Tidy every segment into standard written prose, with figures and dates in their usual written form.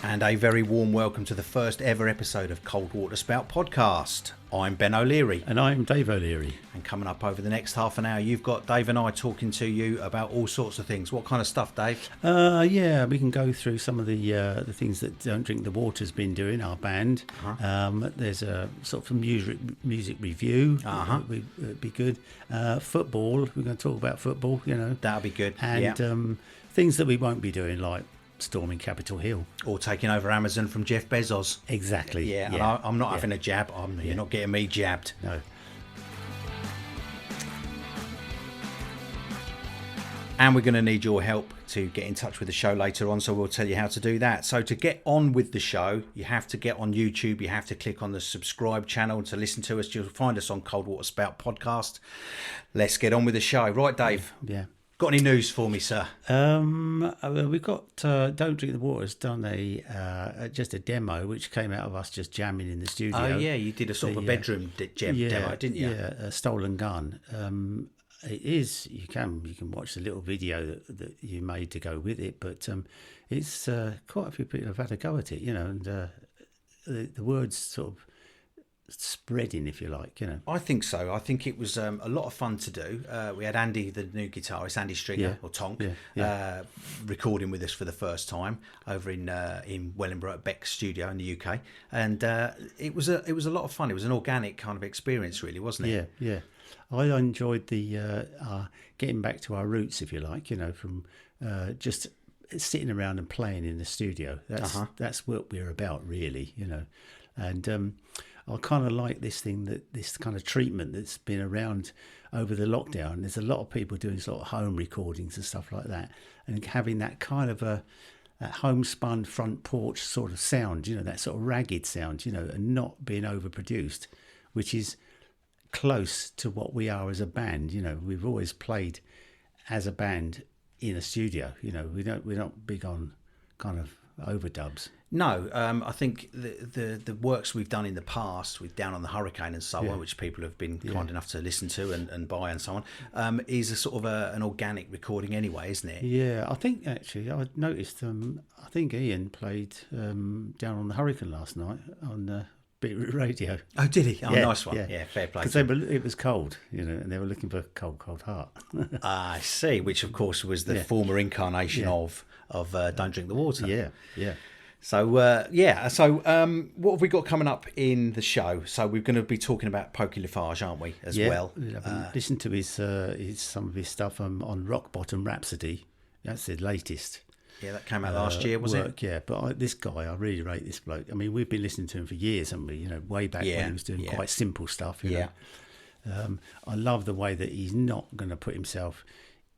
And a very warm welcome to the first ever episode of Cold Water Spout podcast. I'm Ben O'Leary. And I'm Dave O'Leary. And coming up over the next half an hour, you've got Dave and I talking to you about all sorts of things. What kind of stuff, Dave? Yeah, we can go through some of the things that Don't Drink the Water's been doing, our band. There's a sort of music review. It'd be good. Football, we're going to talk about football, you know. That'll be good. And things that we won't be doing, like storming Capitol Hill. Or taking over Amazon from Jeff Bezos. Exactly. Yeah, and I'm not having a jab. You're not getting me jabbed. No. And we're going to need your help to get in touch with the show later on, so we'll tell you how to do that. So to get on with the show, you have to get on YouTube. You have to click on the subscribe channel to listen to us. You'll find us on Cold Water Spout Podcast. Let's get on with the show. Right, Dave? Yeah. Got any news for me, sir? We've got Don't Drink the Water has done just a demo which came out of us just jamming in the studio. Oh yeah, you did a sort of a bedroom demo, didn't you? Yeah, a Stolen Gun. It is. You can watch the little video that you made to go with it, but it's quite a few people have had a go at it, you know, and the words sort of spreading, if you like, you know. I think so. I think it was a lot of fun to do. We had Andy, the new guitarist, Andy Stringer or Tonk, recording with us for the first time over in Wellingborough at Beck's studio in the UK, and it was a lot of fun. It was an organic kind of experience, really, wasn't it? Yeah. I enjoyed the getting back to our roots, if you like, you know, from just sitting around and playing in the studio. That's what we're about, really, you know, and. I kind of like this kind of treatment that's been around over the lockdown. There's a lot of people doing sort of home recordings and stuff like that, and having that kind of that homespun front porch sort of sound, you know, that sort of ragged sound, you know, and not being overproduced, which is close to what we are as a band. You know, we've always played as a band in a studio. You know, we're not big on kind of overdubs. No, I think the works we've done in the past with Down on the Hurricane and so on, which people have been kind enough to listen to and buy and so on, is a sort of an organic recording anyway, isn't it? Yeah, I think actually I noticed. I think Ian played Down on the Hurricane last night on Beetroot Radio. Oh, did he? Oh, nice one. Yeah, fair play. Because it was cold, you know, and they were looking for Cold Heart. I see. Which of course was the former incarnation of Don't Drink the Water. Yeah. So, what have we got coming up in the show? So we're going to be talking about Pokey Lafarge, aren't we, as well? Listen to his some of his stuff on Rock Bottom Rhapsody. That's the latest. Yeah, that came out last year, was it? Yeah, but this guy, I really rate this bloke. I mean, we've been listening to him for years, haven't we? You know, way back when he was doing quite simple stuff. You know? I love the way that he's not going to put himself...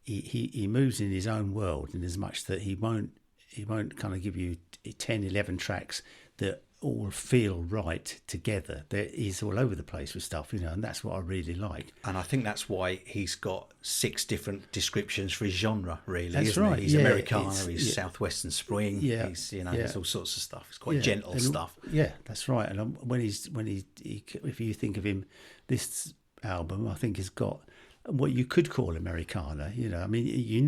He moves in his own world, in as much that he won't kind of give you 10, 11 tracks that all feel right together. He's all over the place with stuff, you know, and that's what I really like. And I think that's why he's got 6 different descriptions for his genre, really. That's isn't right. He? He's Americana, he's Southwestern Spring, he's there's all sorts of stuff. It's quite gentle stuff. Yeah, that's right. And when he if you think of him, this album I think has got what you could call Americana. You know, I mean, you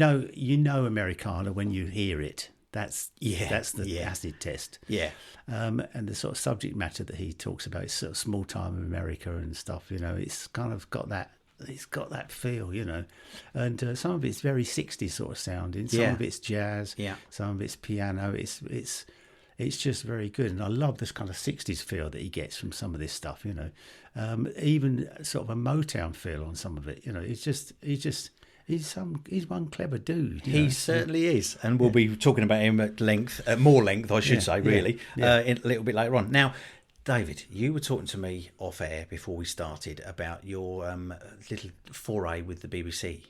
know Americana when you hear it. That's the acid test. Yeah. And the sort of subject matter that he talks about is sort of small time America and stuff. You know, it's kind of got that. It's got that feel, you know, and some of it's very 60s sort of sounding. Some of it's jazz. Yeah. Some of it's piano. It's just very good, and I love this kind of 60s feel that he gets from some of this stuff. You know, even sort of a Motown feel on some of it. You know, He's one clever dude. He certainly is, and we'll be talking about him at more length, I should say, really, a little bit later on. Now, David, you were talking to me off air before we started about your little foray with the BBC.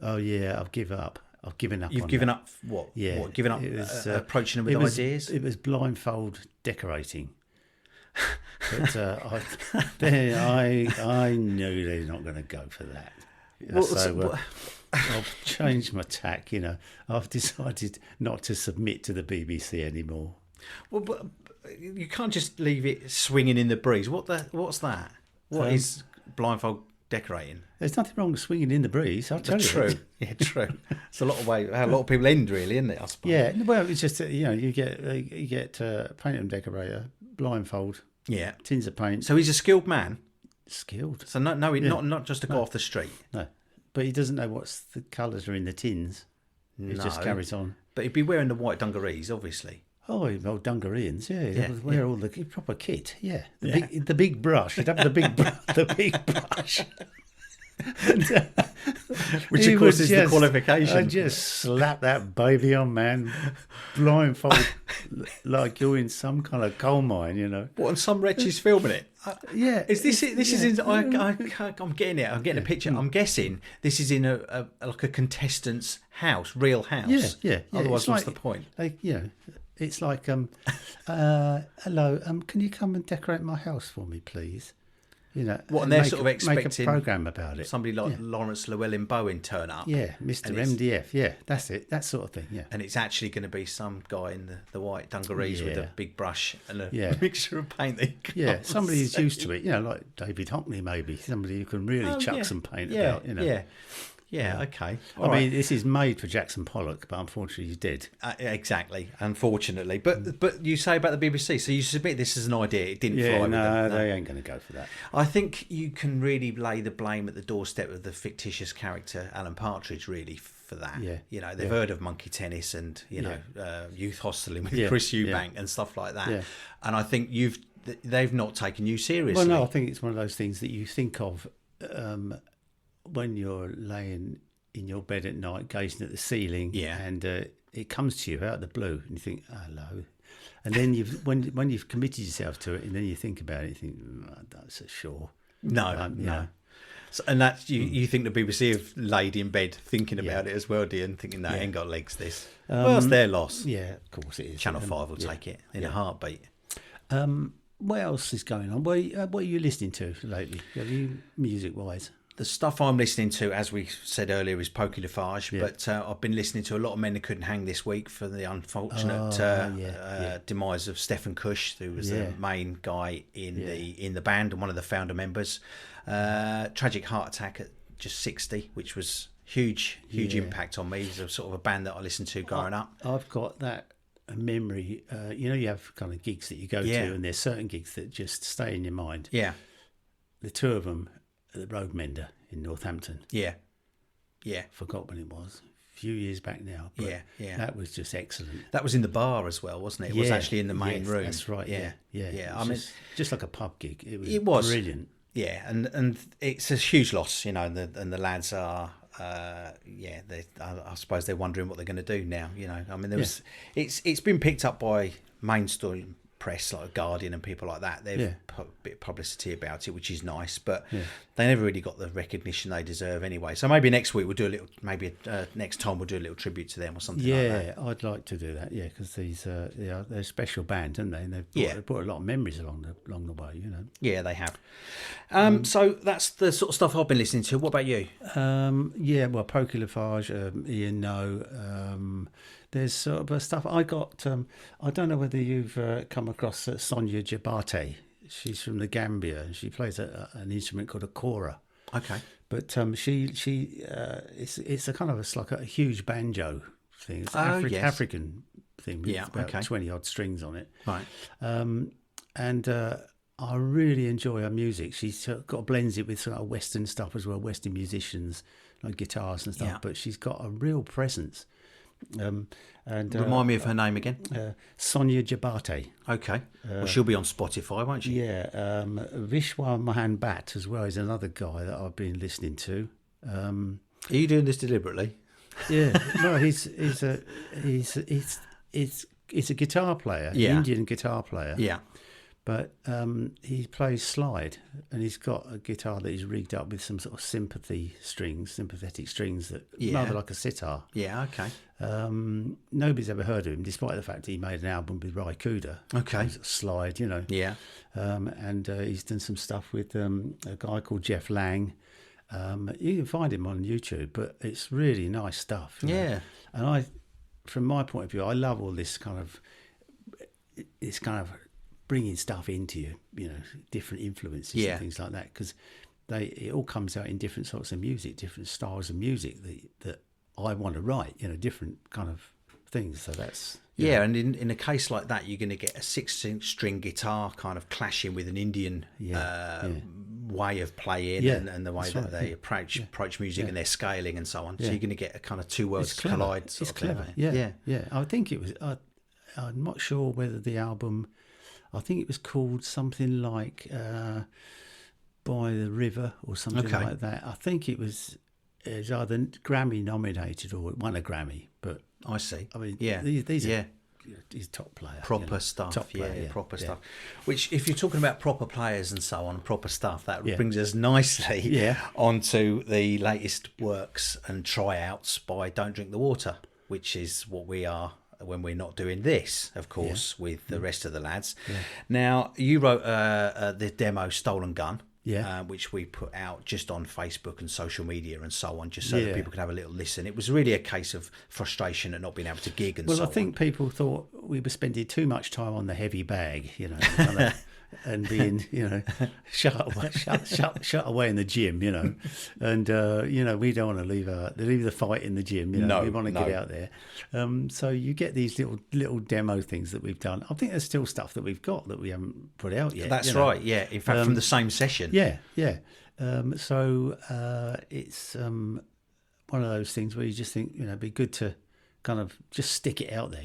Oh yeah, I've given up. You've given up what? Yeah, what, given up approaching them with ideas. It was blindfold decorating. But I knew they're not going to go for that. I've changed my tack, you know. I've decided not to submit to the BBC anymore. Well, but you can't just leave it swinging in the breeze. What's that? What is blindfold decorating. There's nothing wrong with swinging in the breeze. I'll tell you. True. Yeah, true. It's a lot of how a lot of people end, really, isn't it? I suppose. Yeah. Well, it's just you get paint and decorator, blindfold, Yeah. tins of paint. So he's a skilled man. Skilled. So not just to go off the street. No, but he doesn't know what's the colours are in the tins. He just carries on. But he'd be wearing the white dungarees, obviously. Oh, old Dungareans, He'd wear all the proper kit, The big brush. He'd have the big brush. Which, of course, is the qualification. I'd just slap that baby on, man, blindfold, like you're in some kind of coal mine, What, and some wretch is filming it? Is this it? This is in. I'm getting it. I'm getting a picture. I'm guessing this is in a like a contestant's house, real house. Yeah. Otherwise, what's the point? It's like, hello, can you come and decorate my house for me, please? What, and they're sort of expecting make a program about it. Somebody like Lawrence Llewellyn-Bowen turn up. Yeah, Mr. MDF. Yeah, that's it. That sort of thing. Yeah. And it's actually going to be some guy in the white dungarees with a big brush and a mixture of paint. Somebody who's used to it. Like David Hockney, maybe somebody who can really chuck some paint about. Yeah, okay. I mean, this is made for Jackson Pollock, but unfortunately he's dead. Exactly, unfortunately. But you say about the BBC, so you submit this as an idea. It didn't fly with them. No, they ain't going to go for that. I think you can really lay the blame at the doorstep of the fictitious character Alan Partridge, really, for that. Yeah. They've heard of Monkey Tennis and, Youth Hosteling with Chris Eubank and stuff like that. Yeah. And I think they've not taken you seriously. Well, no, I think it's one of those things that you think of when you're laying in your bed at night gazing at the ceiling, and it comes to you out of the blue, and you think, hello. And then when you've committed yourself to it, and then you think about it, you think, that's a sure. No. So, and that's you think the BBC have laid in bed thinking about it as well, do you? And thinking, no, it ain't got legs, this. Well, it's their loss. Yeah, of course it is. Channel 5 will take it in a heartbeat. What else is going on? What are you listening to lately? Have you music-wise? The stuff I'm listening to, as we said earlier, is Pokey Lafarge, but I've been listening to a lot of Men Who Couldn't Hang this week for the unfortunate demise of Stephen Cush, who was the main guy in the band and one of the founder members. Tragic heart attack at just 60, which was huge impact on me. It was sort of a band that I listened to growing up. I've got that memory. You have kind of gigs that you go to, and there's certain gigs that just stay in your mind. Yeah. The two of them at the Roadmender in Northampton. Yeah. Forgot when it was. A few years back now. But that was just excellent. That was in the bar as well, wasn't it? It was actually in the main room. That's right. Yeah. I mean, just like a pub gig. It was brilliant. Yeah, and it's a huge loss, and the lads are. I suppose they're wondering what they're going to do now. I mean, it's been picked up by mainstream press like Guardian and people like that. They've put a bit of publicity about it, which is nice, but they never really got the recognition they deserve anyway. So maybe next week we'll do a little. Maybe next time we'll do a little tribute to them or something. like that. Yeah, I'd like to do that. Yeah, because they're a special band, aren't they? And they've brought a lot of memories along the way. Yeah, they have. So that's the sort of stuff I've been listening to. What about you? Well, Pokey Lafarge, Ian No. There's sort of stuff I got. I don't know whether you've come across Sonia Jabate. She's from the Gambia, and she plays an instrument called a kora. Okay. But it's a kind of it's like a huge banjo thing. It's African thing with about 20 odd strings on it. Right. And I really enjoy her music. She's got blends it with sort of Western stuff as well, Western musicians like guitars and stuff. Yeah. But she's got a real presence. And remind me of her name again. Sonia Jabate. Okay. Well, she'll be on Spotify, won't she? Yeah. Vishwa Mohan Bhatt as well is another guy that I've been listening to. Are you doing this deliberately? Yeah. No, he's a guitar player, an Indian guitar player. Yeah. But he plays slide, and he's got a guitar that he's rigged up with some sort of sympathetic strings that rather like a sitar. Yeah, okay. Nobody's ever heard of him, despite the fact that he made an album with Ry Cooder. Okay. Slide, Yeah. And he's done some stuff with a guy called Jeff Lang. You can find him on YouTube, but it's really nice stuff. Yeah. And from my point of view, I love all this kind of bringing stuff into you, different influences and things like that. Because it all comes out in different sorts of music, different styles of music that I want to write, different kind of things. So that's and in a case like that, you're going to get a 6-string guitar kind of clashing with an Indian way of playing and the way that they approach music and their scaling and so on. So you're going to get a kind of two worlds collide. It's clever. Yeah. I think it was. I'm not sure whether the album. I think it was called something like "By the River" or something like that. I think it was either Grammy nominated or it won a Grammy. But I see. I mean, these are he's top player, proper stuff. Proper stuff. Which, if you're talking about proper players and so on, proper stuff, that brings us nicely onto the latest works and tryouts by Don't Drink the Water, which is what we are when we're not doing this, of course, with the rest of the lads. Now, you wrote the demo Stolen Gun. Which we put out just on Facebook and social media and so on, just so that people could have a little listen. It was really a case of frustration at not being able to gig and so on. Well, I think people thought we were spending too much time on the heavy bag, and being, shut away in the gym, and we don't want to leave the fight in the gym. We want to get out there. So you get these little demo things that we've done. I think there's still stuff that we've got that we haven't put out yet. That's right. Yeah, in fact, from the same session. Yeah. So it's one of those things where you just think, it'd be good to kind of just stick it out there,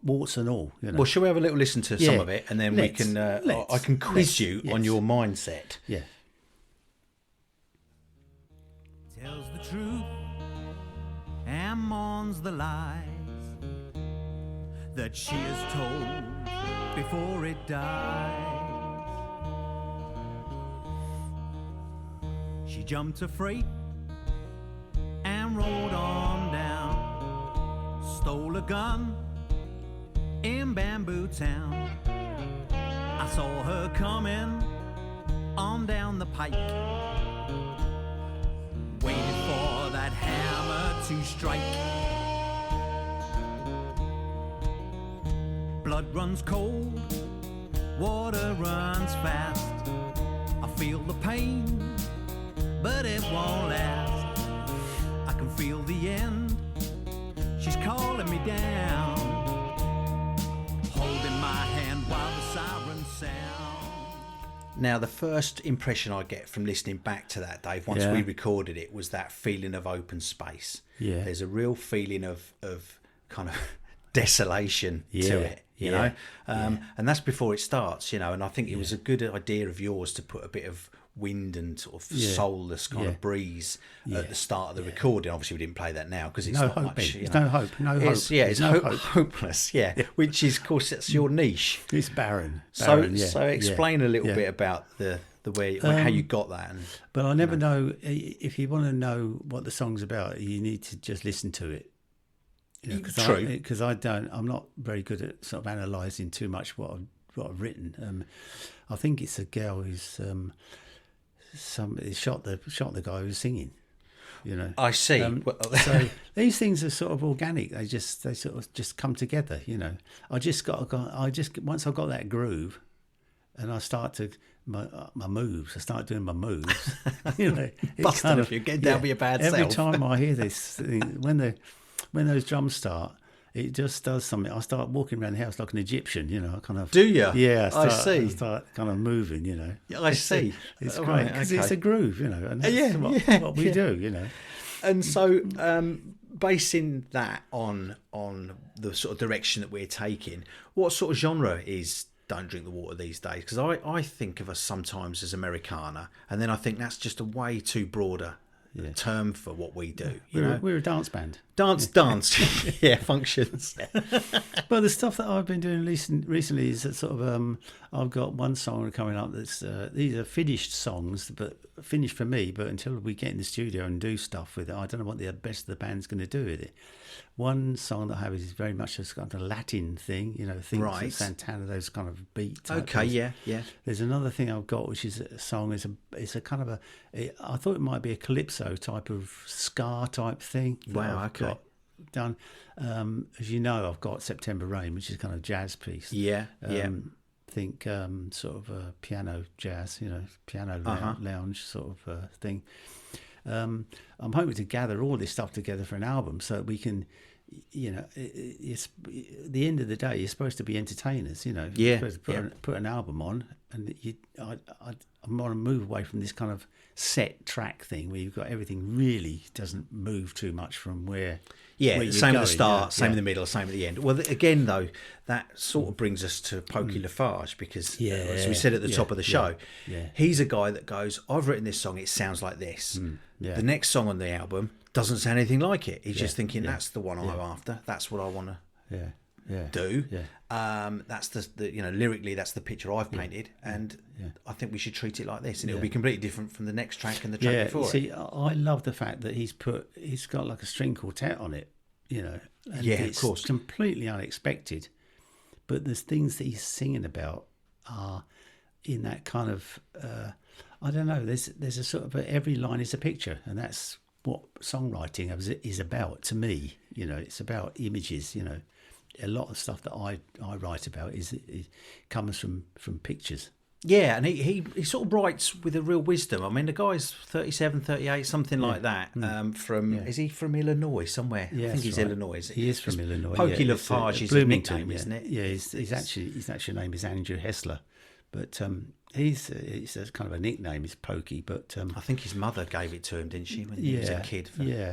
warts and all. Well, shall we have a little listen to some of it, and then I can quiz you on your mindset. Yeah. Tells the truth and mourns the lies that she has told before it dies. She jumped a freight and rode on down. Stole a gun in Bamboo Town. I saw her coming on down the pike, waiting for that hammer to strike. Blood runs cold, water runs fast. I feel the pain, but it won't last. I can feel the end. She's calling me down, holding my hand while the sirens sound. Now, the first impression I get from listening back to that, Dave, once we recorded it, was that feeling of open space. Yeah. There's a real feeling of kind of desolation to it, you know? And that's before it starts, and I think it was a good idea of yours to put a bit of wind and sort of soulless kind of breeze at the start of the recording. Obviously, we didn't play that now because it's no not hope, much. There's no hope. It's hopeless. Which is, of course, that's your niche. It's barren. So explain a little bit about the way how you got that. But I never know if you want to know what the song's about. You need to just listen to it. True. Because I'm not very good at sort of analysing too much what I've written. I think it's a girl who's somebody shot the guy who was singing. I see. So these things are sort of organic. They sort of just come together. Once I got that groove, and I start to my moves. I start doing my moves. Busting if you get down with your bad self. Every time I hear this thing, when those drums start, it just does something. I start walking around the house like an Egyptian, I kind of... Do you? Yeah, I see. I start kind of moving, I see. It's great because it's a groove, and that's what we do, And so, basing that on the sort of direction that we're taking, what sort of genre is Don't Drink the Water these days? Because I think of us sometimes as Americana, and then I think that's just a way too broader term for what we do. We're a dance band. Dance, functions. But the stuff that I've been doing recently is that sort of I've got one song coming up that's these are finished songs, but finished for me. But until we get in the studio and do stuff with it, I don't know what the best of the band's going to do with it. One song that I have is very much a kind of Latin thing, things like Santana, those kind of beat type things. Yeah. There's another thing I've got, which is a song. It's a kind of I thought it might be a calypso type of ska type thing. Wow, okay. Done. As you know, I've got September Rain, which is kind of jazz piece. Yeah. think sort of piano jazz, piano lounge sort of thing. I'm hoping to gather all this stuff together for an album so that we can, it's the end of the day, you're supposed to be entertainers, You're supposed to put an album on, and I want to move away from this kind of set track thing where you've got everything really doesn't move too much from where. Yeah, where same going, at the start, same in the middle, same at the end. Well, again, though, that sort of brings us to Pokey Lafarge because, as we said at the top of the show, he's a guy that goes, I've written this song, it sounds like this. The next song on the album doesn't sound anything like it. He's just thinking, that's the one I'm after. That's what I want to do. That's the lyrically, that's the picture I've painted, and I think we should treat it like this, and it'll be completely different from the next track and the track before. See, I love the fact that he's got like a string quartet on it, and it's of course, completely unexpected. But there's things that he's singing about are in that kind of I don't know. There's a sort of every line is a picture, and that's what songwriting is about to me. It's about images. A lot of stuff that I write about is comes from pictures. Yeah, and he sort of writes with a real wisdom. I mean, the guy's 37, 38, something like that. Is he from Illinois somewhere? Yeah, I think he's right. Illinois. He is from Illinois. Pokey Lafarge is his nickname, isn't it? Yeah, his actual name is Andrew Hessler, but it's a kind of a nickname. It's Pokey, but I think his mother gave it to him, didn't she, when he was a kid?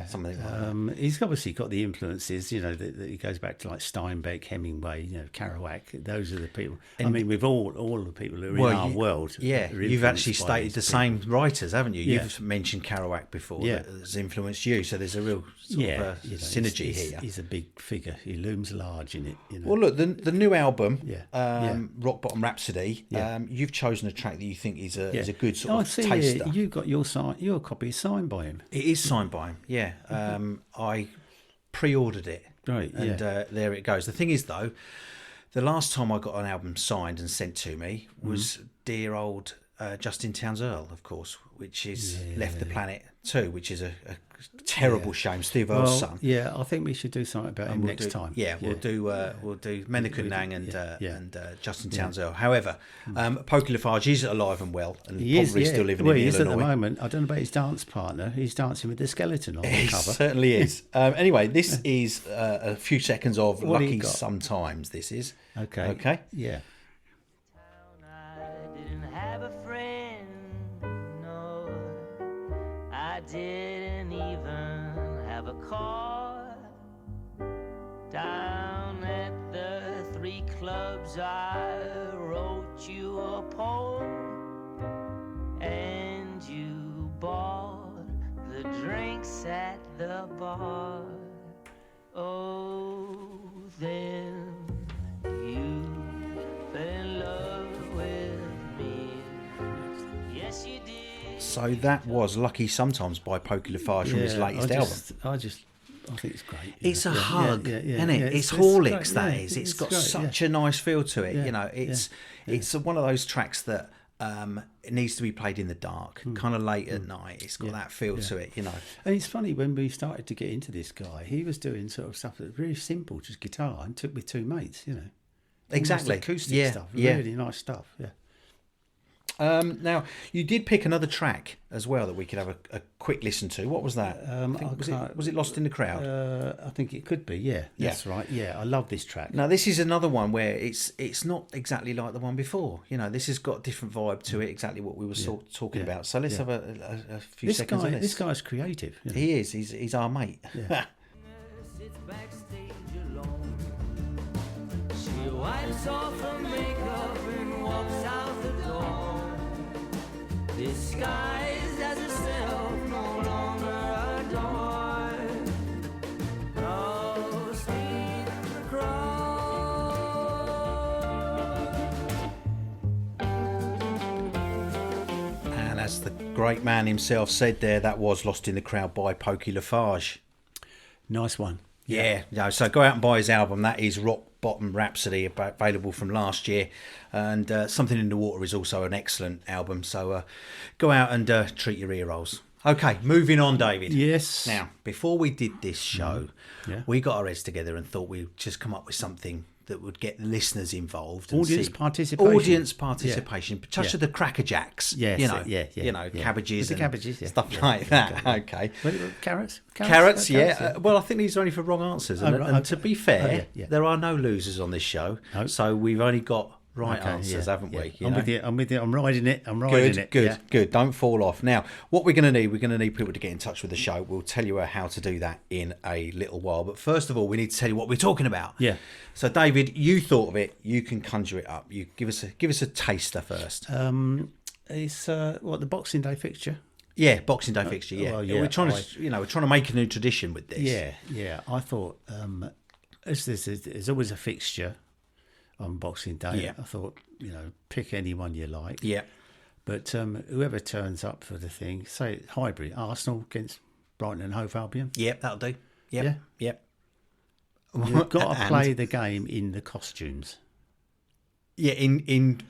Something like that. He's obviously got the influences. That he goes back to like Steinbeck, Hemingway, Kerouac. Those are the people. And, with all the people who are in our world. Yeah, you've actually stated the same writers, haven't you? You've mentioned Kerouac before that has influenced you. So there's a real sort of synergy here. He's a big figure. He looms large in it. Well, look, the new album, Rock Bottom Rapsody. You've chosen a track that you think is a good sort of taster. You got your copy signed by him. It is signed by him. Yeah, I pre-ordered it. Right, and there it goes. The thing is, though, the last time I got an album signed and sent to me was dear old Justin Townes Earle, of course, which is left the planet too, which is a terrible shame. Steve Earle's son. Yeah, I think we should do something about him next time. Yeah, we'll do Menachem Nang and Justin Townes Earle. However, Pokey Lafarge is alive and well, and probably still living in Illinois. He is at the moment. I don't know about his dance partner. He's dancing with the skeleton on the cover. He certainly is. Anyway, this is a few seconds of Lucky Sometimes. This is okay. Yeah. Didn't even have a car. Down at the 3 clubs I wrote you a poem, and you bought the drinks at the bar. Oh, then you fell in love with me. Yes, you did. So that was Lucky Sometimes by Pokey Lafarge from his latest album. I think it's great. It's a hug, isn't it? It's Horlicks, that is. It's got such a nice feel to it. It's one of those tracks that it needs to be played in the dark, kind of late at night. It's got that feel to it, And it's funny, when we started to get into this guy, he was doing sort of stuff that's really simple, just guitar, and took with 2 mates, Exactly. Almost acoustic stuff, really nice stuff, Now, you did pick another track as well that we could have a quick listen to. What was that? Was it Lost in the Crowd? I think it could be, That's right. Yeah, I love this track. Now, this is another one where it's not exactly like the one before. This has got a different vibe to it, exactly what we were talking about. So let's have a few seconds on this. This guy's creative. He is. He's our mate. Yeah. She wipes off her makeup and walks out the door. Disguised as herself, no longer adored. Lost in the crowd. And as the great man himself said there, that was Lost in the Crowd by Pokey Lafarge. Nice one. Yeah. So go out and buy his album. That is Rock Bottom Rhapsody, available from last year, and Something in the Water is also an excellent album. So go out and treat your ear rolls. Okay, moving on, David. Yes. Now, before we did this show, Yeah. we got our heads together and thought we'd just come up with something that would get the listeners involved. And Audience see- participation. Audience participation, such Yeah. as the Cracker Jacks. Yes, you know, yeah. cabbages With the and cabbages, yeah. stuff Yeah, like that. Okay. Carrots? Carrots, yeah. Well, I think these are only for wrong answers. And, Oh, right, and okay. to be fair, Oh, yeah. there are no losers on this show. No. So we've only got right Okay, answers, yeah, haven't yeah. we? I'm with you. I'm riding it. Good, Yeah. good. Don't fall off. Now, what we're going to need people to get in touch with the show. We'll tell you how to do that in a little while. But first of all, we need to tell you what we're talking about. Yeah. So, David, you thought of it. You can conjure it up. You give us a taster first. It's the Boxing Day fixture. Yeah, Boxing Day fixture. Yeah, well, yeah, we're trying to make a new tradition with this. Yeah. I thought as there's always a fixture on Boxing Day. Yeah. I thought pick anyone you like. Yeah. But whoever turns up for the thing, say Highbury, Arsenal against Brighton and Hove Albion. Yep, that'll do. Yep. Yeah. Yep. You've got to And- play the game in the costumes, Yeah, in in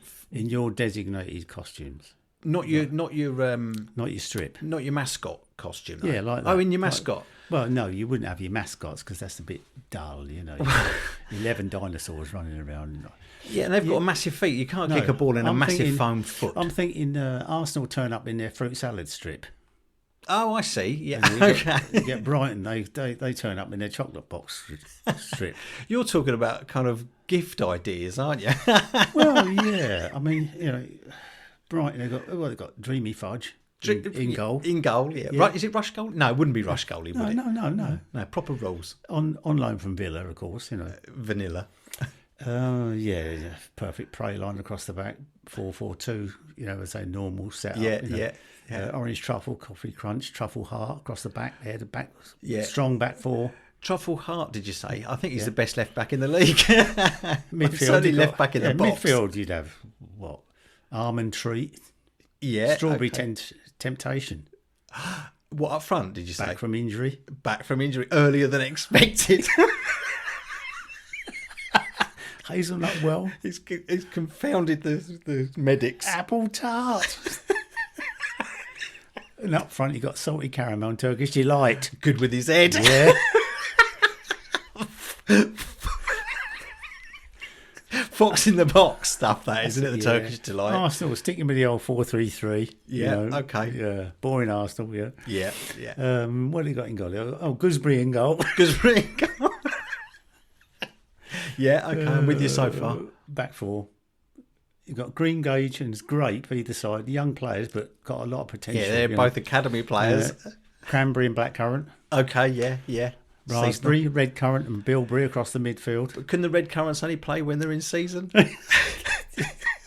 your designated costumes, not your not your strip. mascot costume. Though. Yeah, like that. Oh, in your Like- mascot. Well, no, you wouldn't have your mascots because that's a bit dull, You've got 11 dinosaurs running around. Yeah, and they've got a massive feet. You can't No, kick a ball in a I'm massive thinking- foamed foot. I'm thinking Arsenal turn up in their fruit salad strip. Oh, I see. Yeah. And you Okay. get Brighton, they turn up in their chocolate box strip. You're talking about kind of gift ideas, aren't you? Well, yeah. I mean, Brighton, they've got Dreamy Fudge in goal. In goal, yeah. Yeah. Right, is it Rush Goal? No, it wouldn't be Rush Goalie, would it? No. No, proper rules. On loan from Villa, of course, Vanilla. Yeah, perfect prey line across the back, 4-4-2, as a normal setup. Yeah. Orange truffle, coffee crunch, truffle heart across the back there, Yeah. strong back four. Truffle Hart, did you say? I think he's the best left back in the league. Midfield, Certainly you've left got- back in the box. Midfield, you'd have, Almond Treat, Yeah. Strawberry okay. Temptation, What, up front, did you say? back from injury. Back from injury earlier than expected. Hazelnut well. He's confounded the medics. Apple tart. And up front, you got salty caramel and Turkish delight. Good with his head. Yeah. Fox in the box stuff, that isn't it? The Turkish delight. Arsenal sticking with the old 4-3-3. Yeah, okay. Yeah, boring Arsenal. Yeah. Yeah. What do you got in goal? Oh, Gooseberry in goal. Yeah, okay. I'm with you so far. Back four. You've got Green Gage and it's great for either side. Young players, but got a lot of potential. Yeah, they're both academy players. Cranberry and Blackcurrant. Okay, yeah. Raspberry, Red Currant and Bilberry across the midfield. But couldn't the Red Currants only play when they're in season?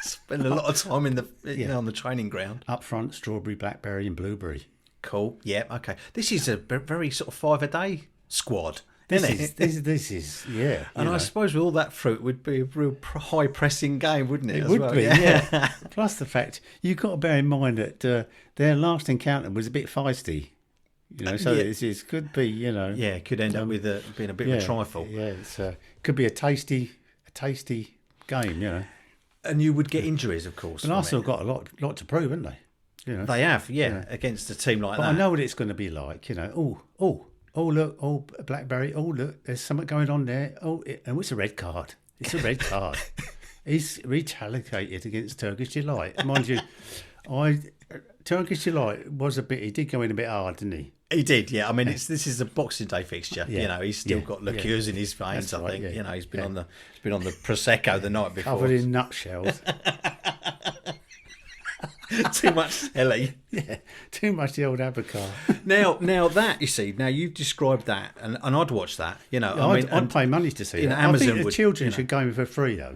Spend a lot of time in on the training ground. Up front, Strawberry, Blackberry and Blueberry. Cool. Yeah. Okay. This is a very sort of 5 a day squad. This isn't it? is yeah. And I suppose with all that fruit would be a real high pressing game, wouldn't it? It as would well? be, yeah. Plus the fact you've got to bear in mind that their last encounter was a bit feisty. So it could be, Yeah, it could end up with being a bit of a trifle. Yeah, could be a tasty game, And you would get injuries, of course. And from Arsenal it. got a lot to prove, haven't they? They have, against a team like But that. I know what it's going to be like. Oh look, Blackberry. Oh look, there's something going on there. And it's a red card. It's a red card. He's retaliated against Turkish Delight. Mind you, Turkish Delight was he did go in a bit hard, didn't he? He did, yeah. I mean, this is a Boxing Day fixture. Yeah. He's still got liqueurs in his veins. That's I think. right, yeah. He's been on the prosecco the night before. Covered in nutshells. Too much telly. Yeah, too much the old Abacar. Now that you see, now you've described that, and I'd watch that. I'd pay money to see that. Amazon I think the would, children should go in for free, though.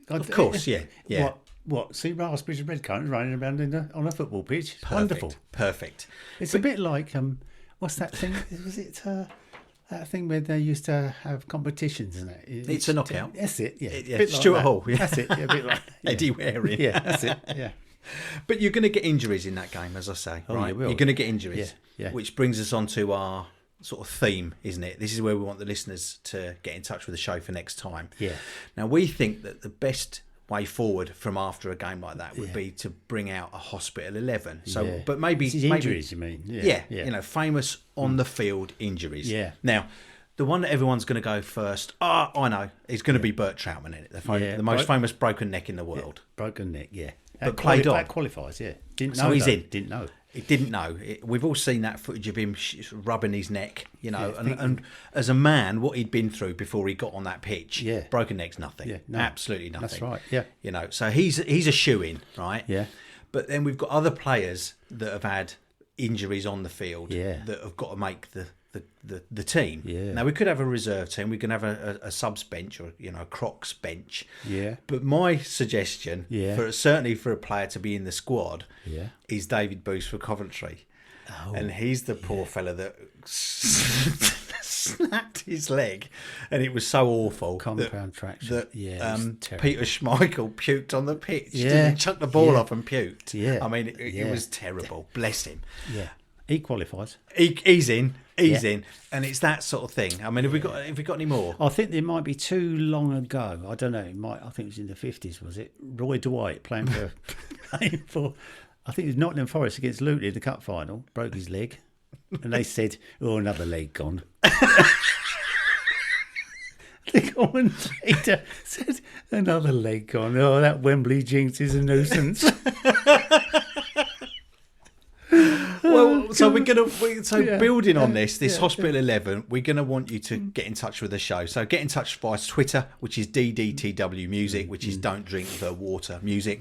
Of course, yeah. What? See raspberries and red currants running around on a football pitch. It's wonderful. Perfect. It's a bit like what's that thing? Was it that thing where they used to have competitions and that? It's a knockout. That's it. Yeah. Yeah, Bit like Stuart that. Hall. Yeah. That's it. Yeah, a bit like Eddie Waring. Yeah, that's it. Yeah. But you're going to get injuries in that game, as I say. Oh, right? you will. You're going to get injuries. Yeah. Which brings us on to our sort of theme, isn't it? This is where we want the listeners to get in touch with the show for next time. Yeah. Now, we think that the best way forward from after a game like that would be to bring out a hospital 11. So, but maybe It's his injuries, you mean? Yeah, you know, famous on the field injuries. Yeah. Now, the one that everyone's going to go first, I know, is going to be Bert Troutman in it, the most famous broken neck in the world. Broken neck, yeah. But played on. That qualifies, yeah. Didn't know. So he's in. Didn't know. He didn't know. We've all seen that footage of him rubbing his neck, you know, and as a man, what he'd been through before he got on that pitch, broken neck's nothing. Yeah, no, absolutely nothing. That's right, yeah. You know, so he's a shoo-in, right? Yeah. But then we've got other players that have had injuries on the field that have got to make the team. Yeah. Now we could have a reserve team. We can have a subs bench or a Crocs bench. Yeah. But my suggestion, certainly for a player to be in the squad, is David Booth for Coventry. Oh, and he's the poor fella that snapped his leg, and it was so awful. Compound fracture. That terrible. Peter Schmeichel puked on the pitch. Yeah. He chucked the ball off and puked. Yeah. I mean, it was terrible. Bless him. Yeah. He qualifies. He's in, and it's that sort of thing. I mean, have we got any more? I think there might be too long ago. I don't know. I think it was in the 50s. Was it Roy Dwight playing for? I think it was Nottingham Forest against Luton in the cup final. Broke his leg, and they said, "Oh, another leg gone." The commentator said, "Another leg gone. Oh, that Wembley jinx is a nuisance." Well, so building on this Hospital 11, we're going to want you to get in touch with the show. So get in touch via Twitter, which is DDTW Music, which is Don't Drink the Water Music.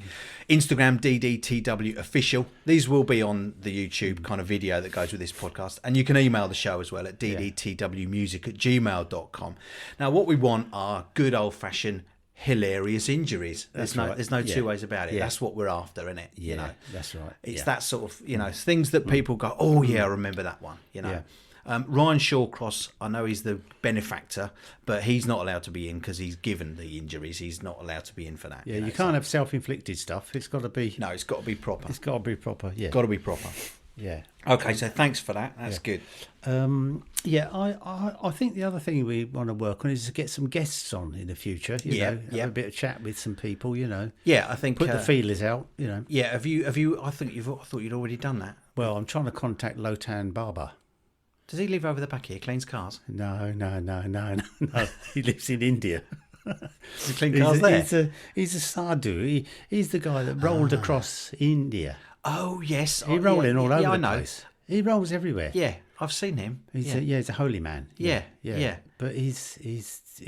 Instagram, DDTW Official. These will be on the YouTube kind of video that goes with this podcast. And you can email the show as well at ddtwmusic@gmail.com. Now, what we want are good old-fashioned hilarious injuries. There's no two ways about it. Yeah. That's what we're after, isn't it? Yeah, that's right. It's that sort of, things that people go, oh yeah, I remember that one, Ryan Shawcross, I know he's the benefactor, but he's not allowed to be in because he's given the injuries. He's not allowed to be in for that. Yeah, you can't have self-inflicted stuff. It's got to be... No, it's got to be proper. It's got to be proper, yeah. Got to be proper. Yeah. Okay, so thanks for that. That's good. I think the other thing we want to work on is to get some guests on in the future. Have a bit of chat with some people. Yeah, I think put the feelers out. Yeah, have you? I thought you'd already done that. Well, I'm trying to contact Lotan Barber. Does he live over the back here? Cleans cars? No. He lives in India. Does he clean cars there? He's a sadhu. He's the guy that rolled across India. Oh yes, He's rolling all over the place. He rolls everywhere. Yeah, I've seen him. He's a holy man. Yeah. But he's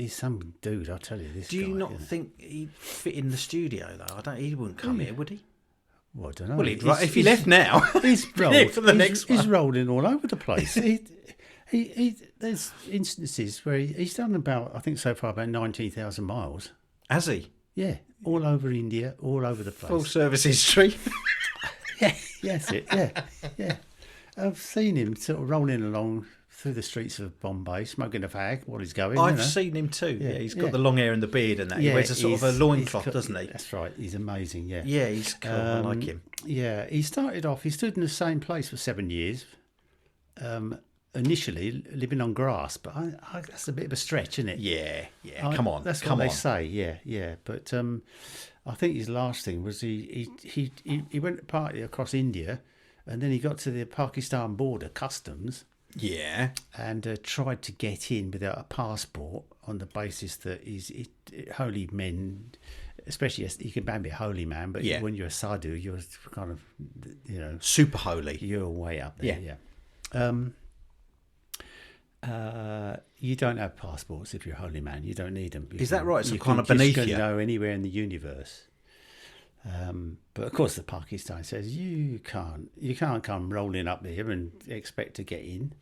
some dude. I'll tell you this. Do you not think he'd fit in the studio though? He wouldn't come here, would he? Well, I don't know. Well, if he left now, he's rolled for the next one. He's rolling all over the place. There's instances where he's done about, I think so far, about 19,000 miles. Has he? Yeah, all over India, all over the place. Full service history. Yeah, that's it. Yeah. I've seen him sort of rolling along through the streets of Bombay, smoking a fag while he's going. I've seen him too. Yeah, he's got the long hair and the beard and that. He wears a sort of a loincloth, doesn't he? That's right. He's amazing. Yeah. Yeah, he's cool. I like him. Yeah, he started off. He stood in the same place for 7 years. Initially living on grass, but that's a bit of a stretch, isn't it? Yeah. Come on. That's what they say. Yeah. But I think his last thing was he went to party across India, and then he got to the Pakistan border customs. Yeah. And tried to get in without a passport on the basis that holy men, especially you can be a holy man, but when you're a sadhu, you're kind of super holy. You're way up there. Yeah. You don't have passports if you're a holy man. You don't need them. Is that right? It's kind of beneath you. You can go anywhere in the universe. But of course, the Pakistan says you can't come rolling up here and expect to get in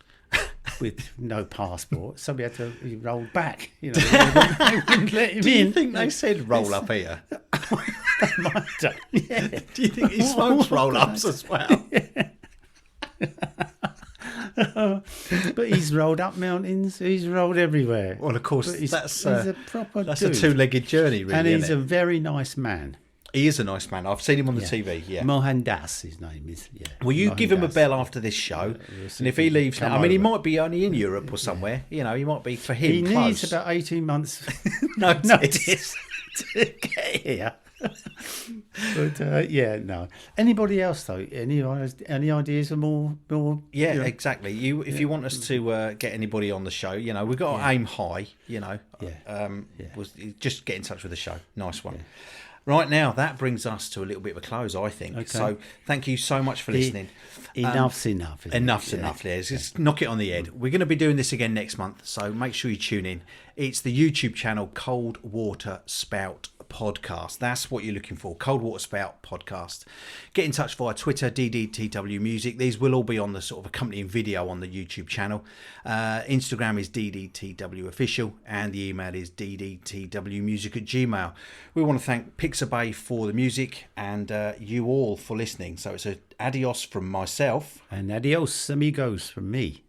with no passport. So we had to roll back. They wouldn't let him Do you in. think they said roll up here? They might have done, yeah. Do you think he smokes roll ups as well? But he's rolled up mountains. He's rolled everywhere. Well, of course, he's a proper that's dude. a two-legged journey, really. And he's isn't a very nice man. He is a nice man. I've seen him on the TV. Yeah, Mohan Das, his name is. Yeah. Will you give him a bell after this show? And if he leaves now, I mean, he might be only in Europe or somewhere. He might be for him. He close. needs about 18 months notice to get here. But no. Anybody else though? Any ideas for more? Yeah, exactly. If you want us to get anybody on the show, we've got to aim high. Was just get in touch with the show. Nice one. Yeah. Right now, that brings us to a little bit of a close, I think. Okay. So thank you so much for listening. Enough's enough. Enough's enough, Les. Just knock it on the head. We're going to be doing this again next month, so make sure you tune in. It's the YouTube channel Cold Water Spout Podcast. That's what you're looking for. Cold Water Spout Podcast. Get in touch via Twitter, DDTW Music. These will all be on the sort of accompanying video on the YouTube channel. Instagram is DDTW Official, and the email is ddtwmusic@gmail.com. We want to thank Pixabay for the music, and you all for listening. So it's a adios from myself. And adios amigos from me.